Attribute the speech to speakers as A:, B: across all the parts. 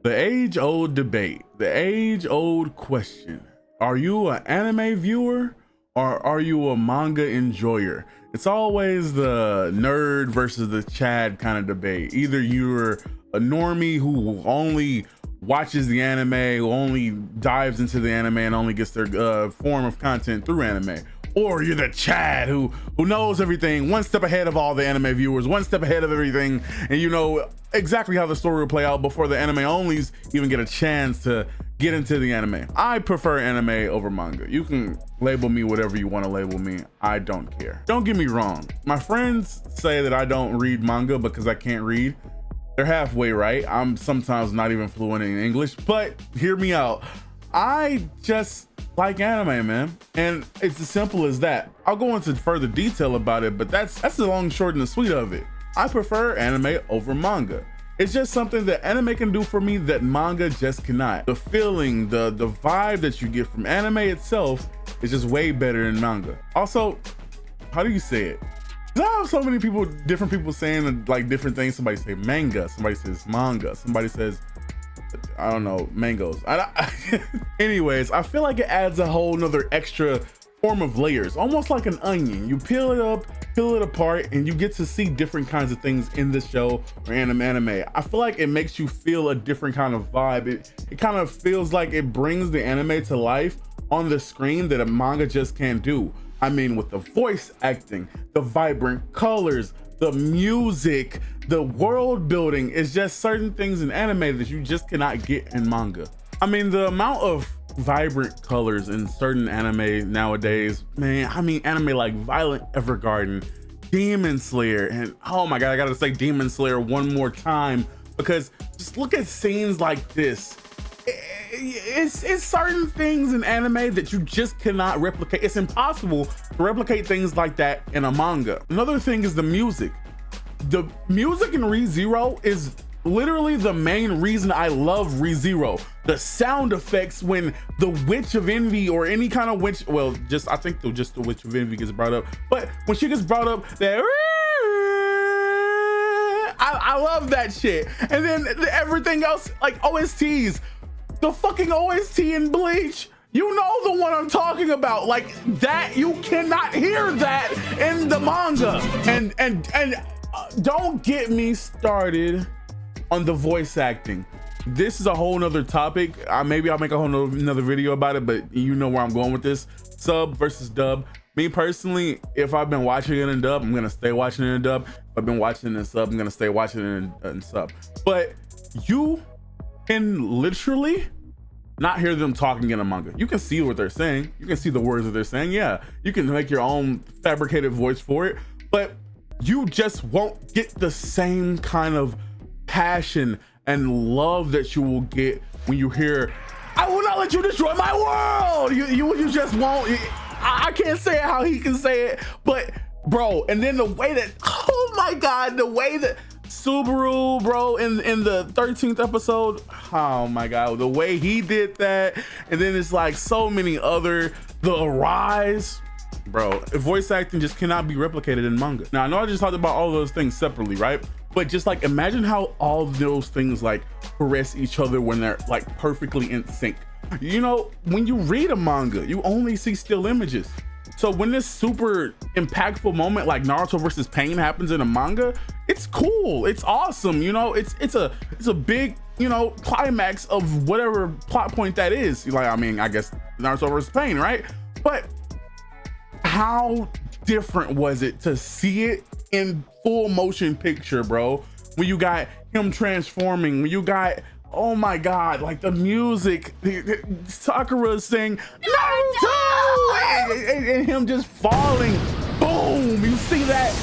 A: The age-old debate, the age-old question. Are you an anime viewer or are you a manga enjoyer? It's always the nerd versus the Chad kind of debate. Either you're a normie who only watches the anime, who only dives into the anime and only gets their form of content through anime, or you're the Chad who knows everything, one step ahead of all the anime viewers, one step ahead of everything, and you know exactly how the story will play out before the anime onlys even get a chance to get into the anime. I prefer anime over manga. You can label me whatever you want to label me. I don't care. Don't get me wrong. My friends say that I don't read manga because I can't read. They're halfway right. I'm sometimes not even fluent in English, but hear me out. I just like anime, man, and it's as simple as that. I'll go into further detail about it, but that's the long, short, and the sweet of it. I prefer anime over manga. It's just something that anime can do for me that manga just cannot. The feeling, the vibe that you get from anime itself is just way better than manga. Also, how do you say it? I have so many people, different people saying like different things. Somebody say manga, somebody says manga, somebody says, I don't know, mangoes. Anyways, I feel like it adds a whole nother extra form of layers, almost like an onion. You peel it up, peel it apart, and you get to see different kinds of things in this show or anime. I feel like it makes you feel a different kind of vibe. It kind of feels like it brings the anime to life on the screen that a manga just can't do. I mean, with the voice acting, the vibrant colors, the music, the world building, is just certain things in anime that you just cannot get in manga. I mean, the amount of vibrant colors in certain anime nowadays, man, I mean, anime like Violet Evergarden, Demon Slayer, and oh my God, I gotta say Demon Slayer one more time, because just look at scenes like this. It's certain things in anime that you just cannot replicate. It's impossible to replicate things like that in a manga. Another thing is the music. The music in Re:Zero is literally the main reason I love Re:Zero. The sound effects when the Witch of Envy or any kind of witch, well, I think just the Witch of Envy gets brought up, but when she gets brought up, that I love that shit. And then everything else, like OSTs, the fucking OST in Bleach, you know the one I'm talking about. Like that, you cannot hear that in the manga. And don't get me started on the voice acting. This is a whole nother topic. Maybe I'll make a whole another video about it, but you know where I'm going with this. Sub versus dub. Me personally, if I've been watching it in dub, I'm gonna stay watching it in dub. If I've been watching it in sub, I'm gonna stay watching it in sub. But you can literally not hear them talking in a manga. You can see what they're saying. You can see the words that they're saying. Yeah, you can make your own fabricated voice for it, but you just won't get the same kind of passion and love that you will get when you hear, "I will not let you destroy my world." You just won't. I can't say it how he can say it, but bro, and then the way that, oh my God, the way that Subaru, bro, in the 13th episode, oh my God, the way he did that, and then it's like so many other, the Arise, bro, voice acting just cannot be replicated in manga. Now I know I just talked about all those things separately, right? But just like imagine how all those things like caress each other when they're like perfectly in sync. You know, when you read a manga, you only see still images. So when this super impactful moment like Naruto versus Pain happens in a manga, it's cool, it's awesome, you know, it's a big, you know, climax of whatever plot point that is. Like, I mean, I guess Naruto versus Pain, right? But how different was it to see it in full motion picture, bro? When you got him transforming, when you got, oh my God, like the music, Sakura saying Naruto, and him just falling, boom, you see that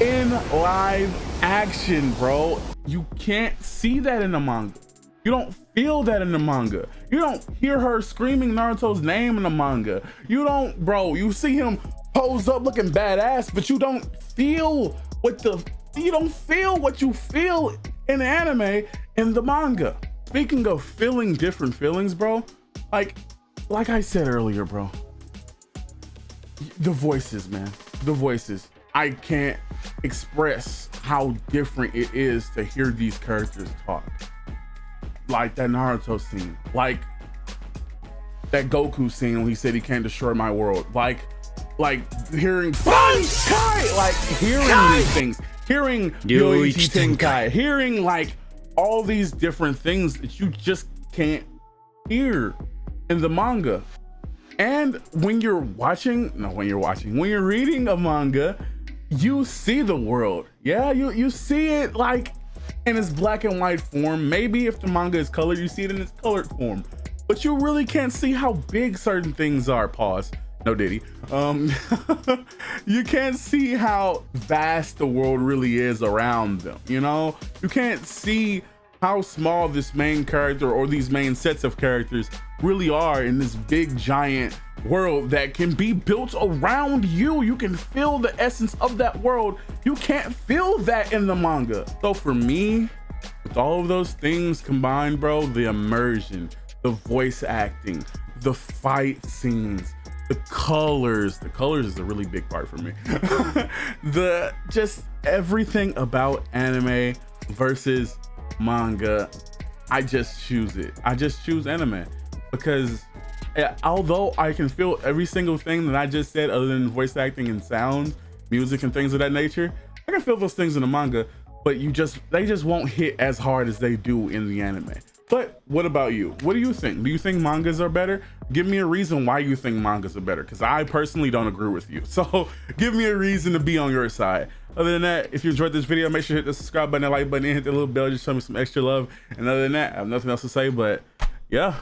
A: in live action, bro. You can't see that in the manga. You don't feel that in the manga. You don't hear her screaming Naruto's name in the manga. You don't, bro, you see him pose up looking badass, but you don't feel what you feel in anime in the manga. Speaking of feeling different feelings, bro, like I said earlier, bro, the voices, man, the voices. I can't express how different it is to hear these characters talk. like that Naruto scene, like that Goku scene when he said he can't destroy my world, like hearing Kai, like hearing these things, hearing Yoichi Tenkai, hearing like all these different things that you just can't hear in the manga. And when you're reading a manga, you see the world. Yeah, you see it like in its black and white form. Maybe if the manga is colored, you see it in its colored form, but you really can't see how big certain things are. Pause. No Diddy. You can't see how vast the world really is around them. You know, you can't see how small this main character or these main sets of characters really are in this big giant world that can be built around you. You can feel the essence of that world. You can't feel that in the manga. So for me, with all of those things combined, bro, the immersion, the voice acting, the fight scenes, the colors is a really big part for me. The just everything about anime versus manga, I just choose it. I just choose anime because although I can feel every single thing that I just said, other than voice acting and sound, music and things of that nature, I can feel those things in the manga, but they just won't hit as hard as they do in the anime. But what about you? What do you think? Do you think mangas are better? Give me a reason why you think mangas are better, because I personally don't agree with you. So give me a reason to be on your side. Other than that, if you enjoyed this video, make sure to hit the subscribe button, the like button, and hit the little bell. Just show me some extra love. And other than that, I have nothing else to say, but yeah.